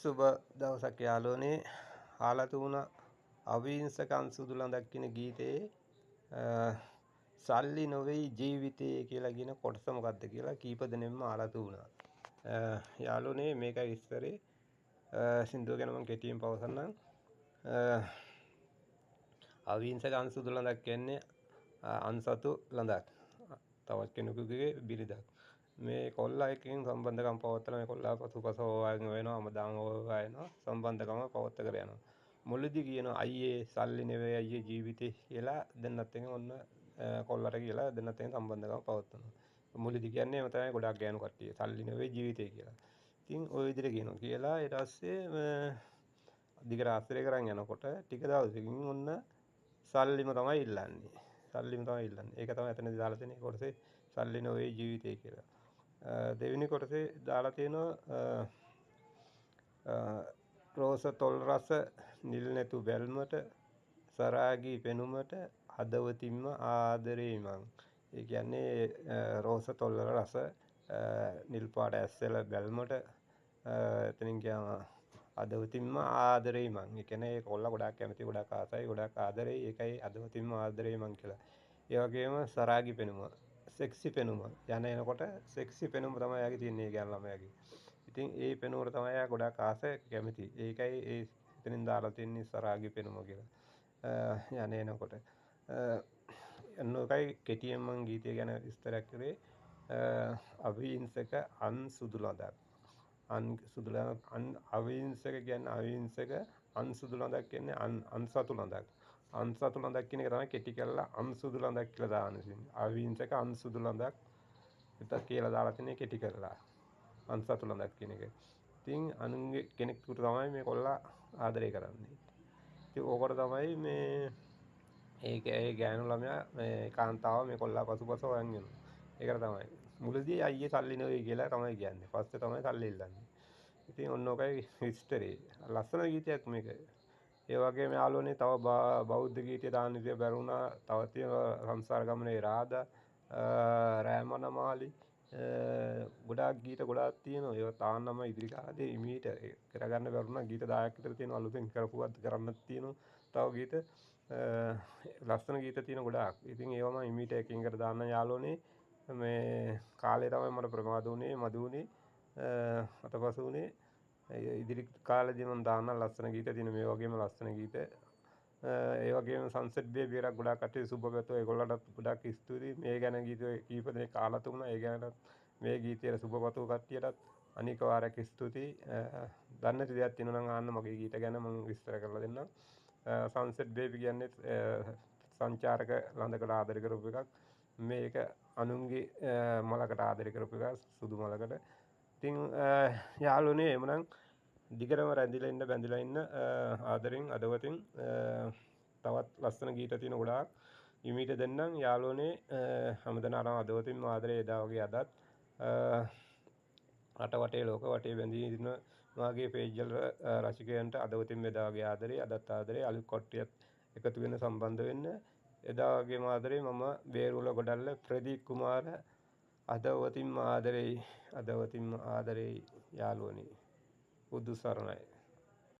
සුබ දවසක් යාළුවනේ. අහලා තුණා අවිහිංසක අංශුදු ළඳක් කියන ගීතයේ සල්ලි නොවේයි ජීවිතේ කියලා කියන කොටස මොකක්ද කියලා කීප දෙනෙක්ම අහලා තුණා. යාළුවනේ මේකයි විස්තරේ. සින්දුව ගැන මම කෙටියෙන් පවසන්නම්. අවිහිංසක අංශුදු ළඳක් කියන්නේ අන්සතු ළඳක්. තවත් කෙනෙකුගේ බිරිඳක්. මේ කොල්ලා එකකින් සම්බන්ධකම් පවත්වලා මේ කොල්ලා පසුපස හොයාගෙන වෙනවා අමදාම හොයාගෙන සම්බන්ධකම පවත්වාගෙන යනවා. මුලදී කියනවා අයියේ සල්ලි නෙවෙයි අයියේ ජීවිතේ කියලා දෙන්නත් එක්ක ඔන්න කොල්ලට කියලා දෙන්නත් එක්ක සම්බන්ධකම පවත්වනවා. මුලදී කියන්නේ එහෙම තමයි ගොඩක් ගෑනු කට්ටිය සල්ලි නෙවෙයි ජීවිතේ කියලා. ඉතින් ওই විදිහට කියනවා කියලා ඊට පස්සේ දිගට ආශ්‍රය කරන් යනකොට ටික දවසකින් ඔන්න සල්ලිම තමයි ඉල්ලන්නේ. සල්ලිම තමයි ඉල්ලන්නේ. ඒක තමයි එතනදී දාලා තියෙන්නේ කොටසේ සල්ලි නොවේ ජීවිතේ කියලා. දෙවෙනි කොටසේ දාලා තියෙනවා රෝස තොල් රස නිල් නැතු බැල්මට සරාගී පෙනුමට හදවතින්ම ආදරේ මං. ඒ කියන්නේ රෝස තොල් රස නිල් පාට ඇස්සල බැල්මට එතනින් කියනවා හදවතින්ම ආදරේ මං. ඒ කියන්නේ ඒ කොල්ල ගොඩක් කැමති ගොඩක් ආසයි ගොඩක් ආදරේ ඒකයි හදවතින්ම ආදරේ මං කියලා. ඒ වගේම සරාගී පෙනුම සෙක්සි පෙනුම යන එනකොට සෙක්සි පෙනුම තමයි යාගේ තියෙන්නේ ගෑනු ළමයාගේ. ඉතින් ඒ පෙනුමට තමයි යා ගොඩක් ආස කැමති. ඒකයි ඒ එතනින් දාලා තියෙන්නේ සරාගී පෙනුම කියලා. යන එනකොට එන්නෝකයි කෙටියෙන් මං ගීතය ගැන විස්තරයක් කරේ. අවිහිංසක අන් සුදු ළඳක්. අවිහිංසක කියන්නේ අවිහිංසක අන්සුදු ළඳක් කියන්නේ අන්සතු ළඳක්. අන්සතු ළඳක් කියන එක තමයි කෙටි කරලා අන්සුදු ළඳක් කියලා දාන්නේ. අවිහිංසක අන්සුදු ළඳක් විතර කියලා දාලා තියෙන්නේ කෙටි කරලා. අන්සතු ළඳක් කියන එක. ඉතින් අනුන්ගේ කෙනෙකුට තමයි මේ කොල්ලා ආදරය කරන්නේ. ඉතින් ඕකට තමයි මේ ඒ ගෑනු ළමයා මේ කාන්තාව මේ කොල්ලා පසුපස හොයන් යනවා. ඒකට තමයි. මුලදී අයියේ සල්ලි නෙවෙයි කියලා තමයි කියන්නේ. පස්සේ තමයි සල්ලි ඉල්ලන්නේ. ඉතින් ඔන්න ඔකයි හිස්ටරි. ලස්සන ගීතයක් මේක. ඒ වගේම යාළුවනේ තව බෞද්ධ ගීතය දාන්න ඉතින් බැරුණා. තව තියෙනවා සංසාර ගමනේ රාදා රෑමන මාලි ගොඩාක් ගීත ගොඩාක් තියෙනවා. ඒවා තාන්නම ඉදිරි කාලේ ඉමීට කරගන්න බැරුණා. ගීත 10ක් විතර තියෙනවා. අලුතෙන් කරපුවත් කරන්නත් තියෙනවා. තව ගීත ලස්සන ගීත තියෙන ගොඩාක්. ඉතින් ඒවම ඉමීට එකින් එකට දාන්න යාළුවනේ. මේ කාලේ තමයි මට ප්‍රමාද වුණේ මදි වුණේ අතපසු වුණේ. ඉදිරි කාලෙදී මම දාන්න ලස්සන ගීත තියෙන මේ වගේම ලස්සන ගීත. ඒ වගේම සන්සෙට් බේබි එකක් ගොඩාක් කට්ටිය සුබ පැතුවා. ඒගොල්ලන්ටත් ගොඩාක් ස්තුතියි. මේ ගැන ගීත කීප දෙනෙක් අහලා තුණා. ඒ ගැනත් මේ ගීතයට සුබ පතපු කට්ටියටත් අනික වාරයක් ස්තුතියි. දන්නේ නැති දෙයක් තියෙනවා නම් අහන්න මගේ ගීත ගැන මම විස්තර කරලා දෙන්නම්. සන්සෙට් බේබි කියන්නේ සංචාරක ළඳකට ආදරය කරපු එකක්. මේක අනුන්ගේ මලකට ආදරය කරපු එකක් සුදු මලකට. ඉතින් යාළුවනේ එමුනම් දිගටම රැඳිලා ඉන්න බැඳිලා ඉන්න ආදරෙන් අදවතින් තවත් ලස්සන ගීත තියෙන ගොඩාක් ඉමීට දෙන්නම් යාළුවනේ. හැමදෙනාටම අදවතින්ම ආදරේ එදා වගේ අදත් රට වටේ ලෝක වටේ බැඳී ඉන්න මාගේ පේජ් වල රසිකයන්ට අදවතින් එදා වගේ ආදරේ අදත් ආදරේ අලුත් කොට්ටියත් එකතු වෙන සම්බන්ධ වෙන්න එදා වගේම ආදරේ මම බේරුල ගොඩල්ල ප්‍රදීප් කුමාර අදවතින්ම ආදරේ යාළුවනේ. බුදු සරණයි.